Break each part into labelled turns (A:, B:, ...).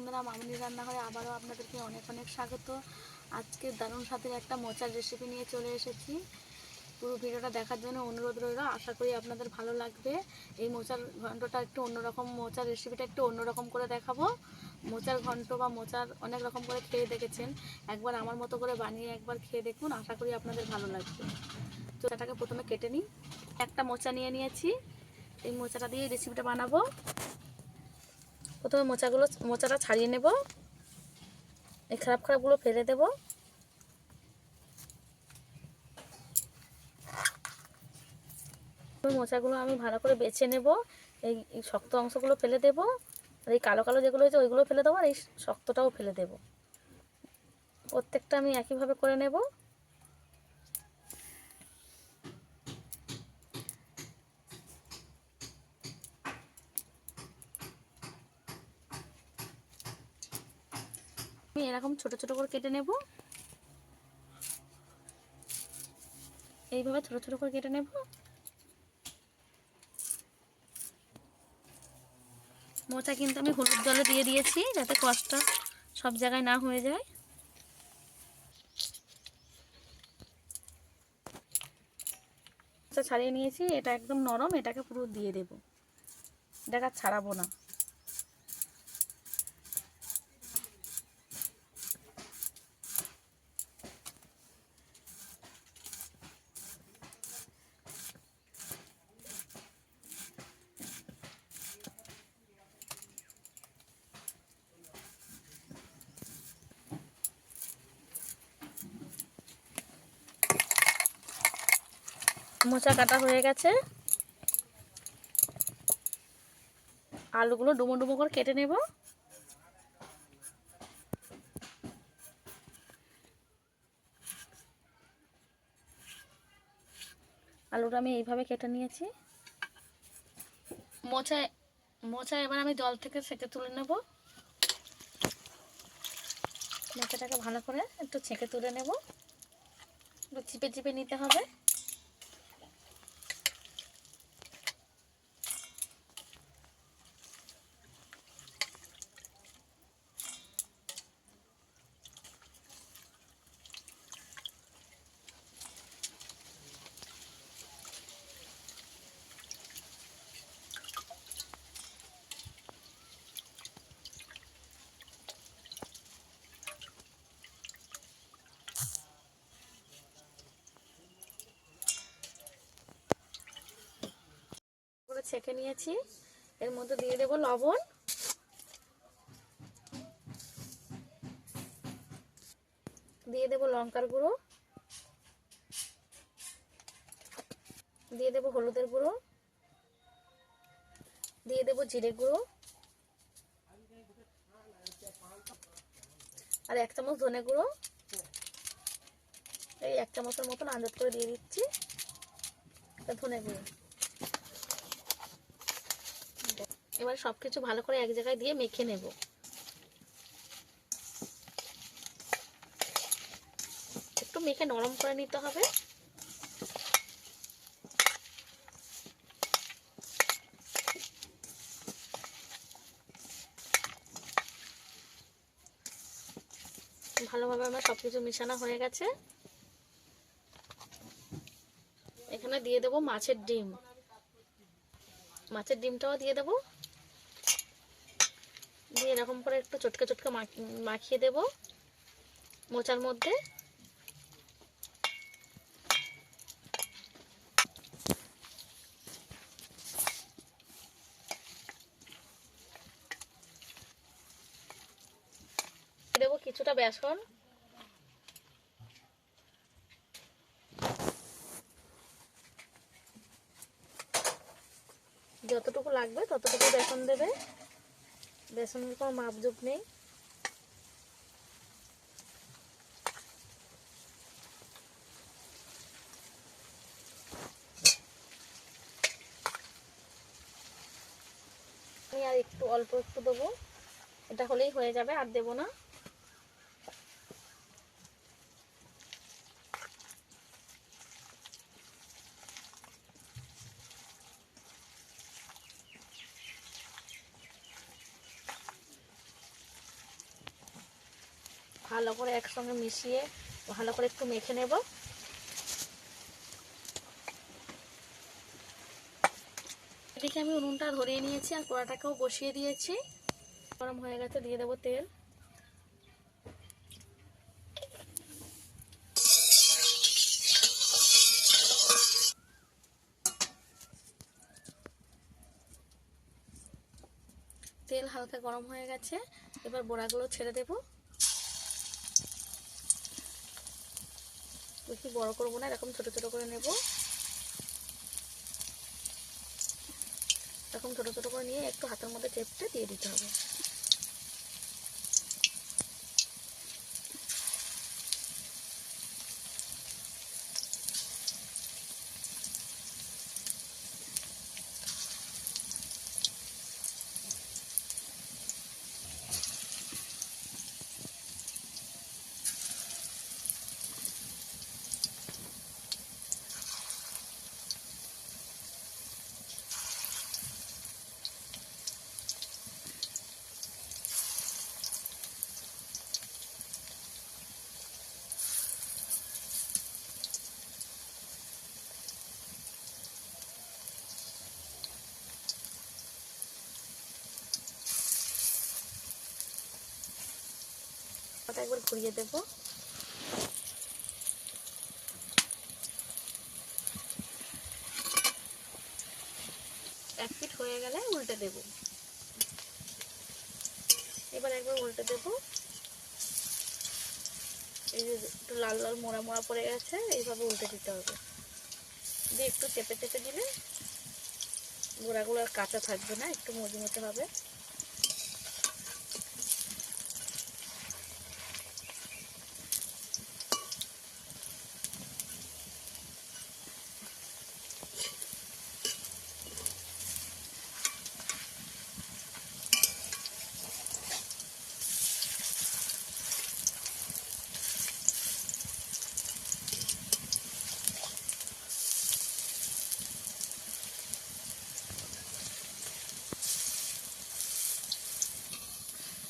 A: বন্ধুরা, মামনি রান্নাঘরে আবারও আপনাদেরকে অনেক অনেক স্বাগত। আজকে দারুণ স্বাদের একটা মোচার রেসিপি নিয়ে চলে এসেছি। পুরো ভিডিওটা দেখার জন্য অনুরোধ রইল, আশা করি আপনাদের ভালো লাগবে। এই মোচার ঘন্টটা একটু অন্যরকম, মোচার রেসিপিটা একটু অন্যরকম করে দেখাবো। মোচার ঘন্ট বা মোচার অনেক রকম করে খেয়ে দেখেছেন, একবার আমার মতো করে বানিয়ে একবার খেয়ে দেখুন, আশা করি আপনাদের ভালো লাগবে। তো এটাকে প্রথমে কেটে নিই। একটা মোচা নিয়ে নিয়েছি, এই মোচাটা দিয়ে রেসিপিটা বানাবো। প্রথমে মোচাটা ছাড়িয়ে নেব, এই খারাপগুলো ফেলে দেব। মোচাগুলো আমি ভালো করে বেছে নেব, এই শক্ত অংশগুলো ফেলে দেব, আর এই কালো কালো যেগুলো হয়েছে ওইগুলো ফেলে দেবো, আর এই শক্তটাও ফেলে দেব। প্রত্যেকটা আমি একইভাবে করে নেব। আমি এরকম ছোট ছোট করে কেটে নেব, এইভাবে ছোট ছোট করে কেটে নেব। মোচা কিন্তু আমি হলুদ জলে দিয়ে দিয়েছি, যাতে কষ্টটা সব জায়গায় না হয়ে যায়। মোচা ছাড়িয়ে নিয়েছি, এটা একদম নরম, এটাকে পুরো দিয়ে দেব, এটাকে আর ছাড়াবো না। মোচা কাটা হয়ে গেছে, আলুগুলো ডুমো ডুমো করে কেটে নেব। আলুটা আমি এইভাবে কেটে নিয়েছি। মোচা এবার আমি জল থেকে ছেঁকে তুলে নেব। মোচাটাকে ভালো করে একটু ছেঁকে তুলে নেব, একটু চিপে চিপে নিতে হবে। ছেঁকে নিয়েছি, এর মধ্যে দিয়ে দেব লবণ, দিয়ে দেব লঙ্কার গুঁড়ো, দিয়ে দেব হলুদের গুঁড়ো, দিয়ে দেব জিরে গুঁড়ো, আর 1 চামচ ধনে গুঁড়ো। এই 1 চামচের মতন আন্দাজ করে দিয়ে দিচ্ছি ধনে গুঁড়ো। এবার সবকিছু ভালো করে এক জায়গায় দিয়ে মেখে নেব। একটু মেখে নরম করে নিতে হবে। ভালোভাবে আমার সবকিছু মিশানো হয়ে গেছে। এখানে দিয়ে দেব মাছের ডিম, মাছের ডিমটাও দিয়ে দেব, দিয়ে এরকম করে একটু চটকে চটকে মাখিয়ে দেব মোচার মধ্যে। দেবো কিছুটা বেসন, যতটুকু লাগবে ততটুকু বেসন দেবে, বেসনের কোনো মাপজোপ নেই। আমি আর একটু অল্প একটু দেবো, এটা হলেই হয়ে যাবে, আর দেবো না। ভালো করে একসঙ্গে মিশিয়ে ভালো করে একটু মেখে নেব। এদিকে আমি উনুনটা ধরিয়ে নিয়েছি আর কড়াটাকেও বসিয়ে দিয়েছি। গরম হয়ে গেছে, দিয়ে দেবো তেল। তেল হালকা গরম হয়ে গেছে, এবার বড়াগুলো ছেড়ে দেব। বেশি বড় করবো না, এরকম ছোট ছোট করে নেব। এরকম ছোট ছোট করে নিয়ে একটু হাতের মধ্যে চেপে দিয়ে দিতে হবে। ওটা একবার ঘুরিয়ে দেব। এক পিঠ হয়ে গেলে উল্টে দেব। এবার একবার উল্টে দেব। এই যে একটু লাল লাল মোড়া মোড়া পড়ে গেছে, এইভাবে উল্টে দিতে হবে। দিয়ে একটু চেপে চেপে দিলে গোড়াগুলো আর কাঁচা থাকবে না, একটু মজমুচে হবে।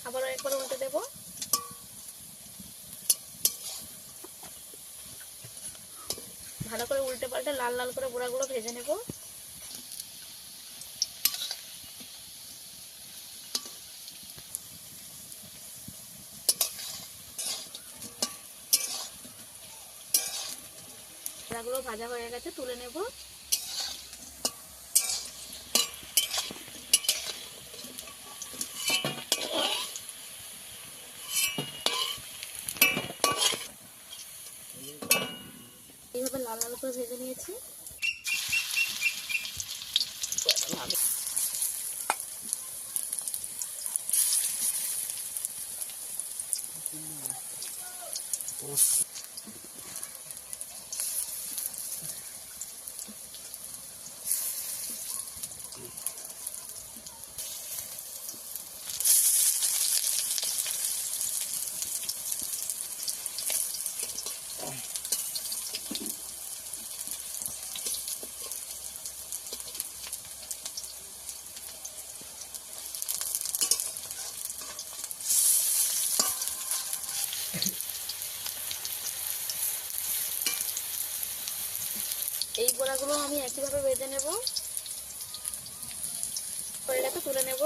A: আবারও একবার উল্টে দেব। ভালো করে উল্টে পাল্টে লাল লাল করে বড়াগুলো ভেজে নেব। বড়াগুলো ভাজা হয়ে গেছে, তুলে নেব। এইভাবে লাল লাল করে ভেজে নিয়েছি। এই বড়াগুলো আমি একইভাবে ভেজে নেব। হয়ে গেছে, তুলে নেব।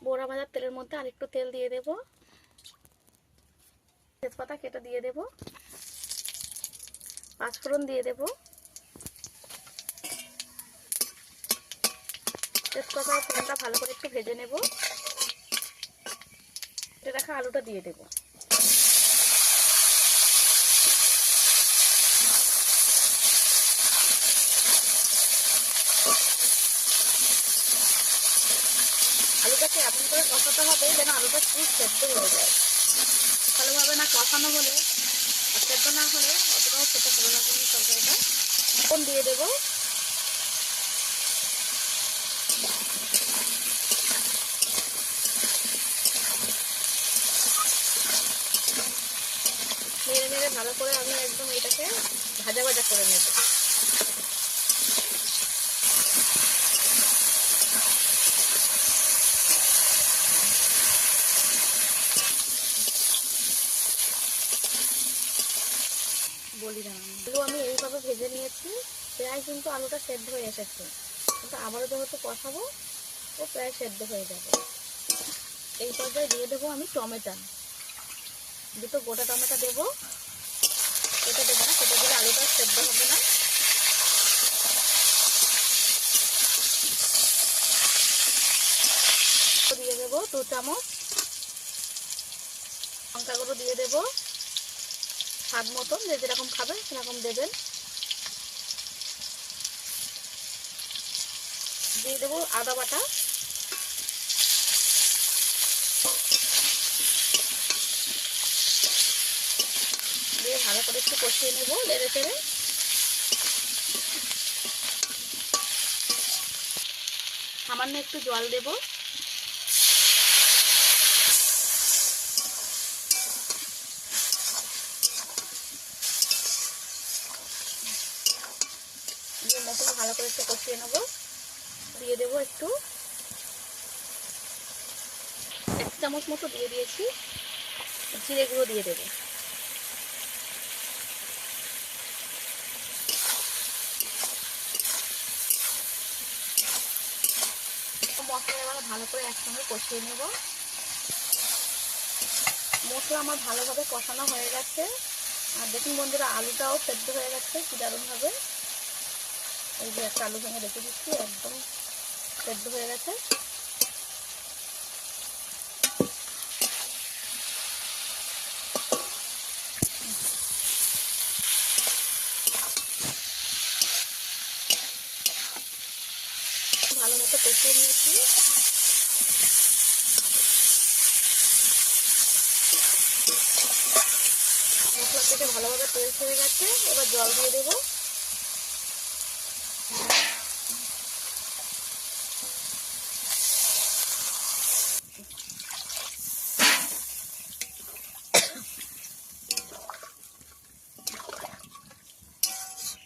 A: বড়া ভাজার তেলের মধ্যে আরেকটু তেল দিয়ে দেব। তেজপাতা কেটে দিয়ে দেব। পাঁচফোড়ন দিয়ে দেব। তেজপাতা ফোড়নটা ভালো করে একটু ভেজে নেব। কেটে রাখা আলুটা দিয়ে দেব। আলুটাকে এমন করে কষাতে হবে যেন আলুটা খুব সেদ্ধ হয়ে যায়। ভালোভাবে না কষানো হলে, সেদ্ধ না হলে অতটাও খেতে ভালো লাগবে না তরকারিটা। লবণ দিয়ে দেবো। নেড়ে নেড়ে ভালো করে আমি একদম এটাকে ভাজা ভাজা করে নেব। বলি দাঁড়ান। আলু আমি এইভাবে ভেজে নিয়েছি, প্রায় কিন্তু আলুটা সেদ্ধ হয়ে এসেছে, কিন্তু আবারও যেহেতু কষাবো ও প্রায় সেদ্ধ হয়ে যাবে। এই পর্যায়ে দিয়ে দেবো আমি টমেটো, দুটো গোটা টমেটো দেবো। এটা দেবো না, সেটা দিলে আলুটা সেদ্ধ হবে না। দিয়ে দেবো 2 চামচ, লঙ্কা গুঁড়ো দিয়ে দেবো স্বাদ মতন, যে যেরকম খাবেন সেরকম দেবেন। দিয়ে দেবো আদা বাটা, দিয়ে ভালো করে একটু কষিয়ে নেব নেড়ে চেড়ে। সামান্য একটু জল দেব, দিয়ে মশলা ভালো করে একটু কষিয়ে নেব। দিয়ে দেবো একটু 1 চামচ মতো দিয়ে দিয়েছি জিরে গুঁড়ো দিয়ে দেবো। মশলা এবার ভালো করে একসঙ্গে কষিয়ে নেব। মশলা আমার ভালোভাবে কষানো হয়ে গেছে, আর দেখুন বন্ধুরা আলুটাও সেদ্ধ হয়ে গেছে কি দারুণভাবে। এই যে একটা আলু ভেঙে রেখে দিচ্ছি, একদম সেদ্ধ হয়ে গেছে। ভালো মতো কষিয়ে নিয়েছি। মশলা থেকে ভালোভাবে তেল ছেড়ে গেছে, এবার জল দিয়ে দেবো।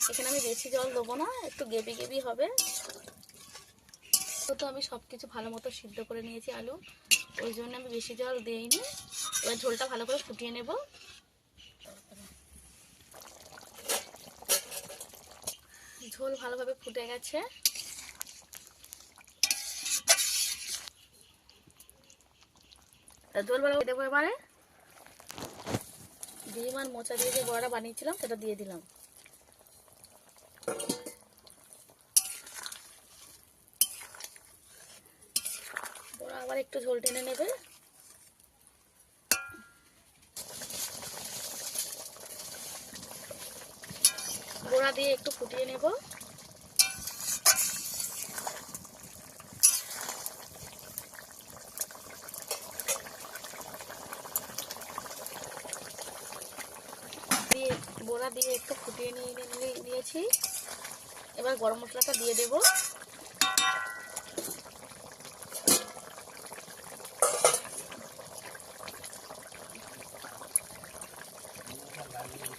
A: এখানে আমি বেশি জল দেবো না, একটু গেবি গেবি হবে। তো আমি সব কিছু ভালো মতো সিদ্ধ করে নিয়েছি আলু, ওই জন্য আমি বেশি জল দিইনি। এবার ঝোলটা ভালো করে ফুটিয়ে নেব। ঝোল ভালোভাবে ফুটে গেছে, ঝোল ভালো দেবো। এবারে ডিম আর মোচা দিয়ে যে বড়াটা বানিয়েছিলাম সেটা দিয়ে দিলাম। বড়া আবার একটু ঝোল টেনে নেবে। বড়া দিয়ে একটু ফুটিয়ে নেব। বড়া দিয়ে একটু ফুটিয়ে নিয়েছি। এবার গরম মশলাটা দিয়ে দেব।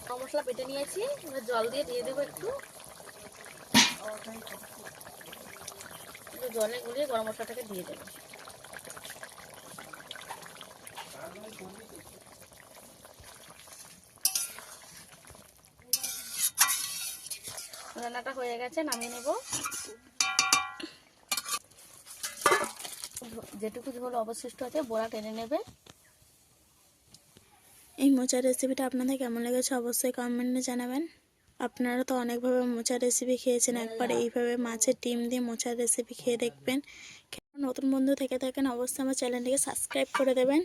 A: গরম মশলা বেটে নিয়েছি, এবার জল দিয়ে দেবো একটু। জলে গুলিয়ে গরম মশলাটাকে দিয়ে দেবো। রান্নাটা হয়ে গেছে, নামিয়ে নেব। যেটুকু ঝোল অবশিষ্ট আছে বড়া টেনে নেবে।
B: এই মোচার রেসিপিটা আপনাদের কেমন লেগেছে অবশ্যই কমেন্টে জানাবেন। আপনারা তো অনেকভাবে মোচার রেসিপি খেয়েছেন, একবার এইভাবে মাছের ডিম দিয়ে মোচার রেসিপি খেয়ে দেখবেন। নতুন বন্ধু থেকে থাকেন অবশ্যই আমার চ্যানেলটিকে সাবস্ক্রাইব করে দেবেন,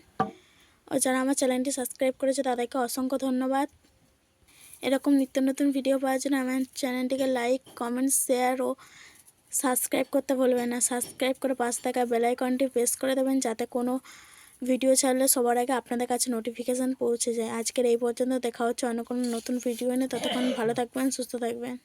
B: ও যারা আমার চ্যানেলটি সাবস্ক্রাইব করেছে তাদেরকে অসংখ্য ধন্যবাদ। এরকম নিত্য নতুন ভিডিও পাওয়ার জন্য আমার চ্যানেলটিকে লাইক, কমেন্ট, শেয়ার ও সাবস্ক্রাইব করতে ভুলবেন না। সাবস্ক্রাইব করে পাশে থাকা বেল আইকনটি প্রেস করে দেবেন, যাতে কোনো ভিডিও ছাড়লে সবার আগে আপনাদের কাছে নোটিফিকেশান পৌঁছে যায়। আজকের এই পর্যন্ত, দেখা হচ্ছে অন্য কোনো নতুন ভিডিও নিয়ে। ততক্ষণ ভালো থাকবেন, সুস্থ থাকবেন।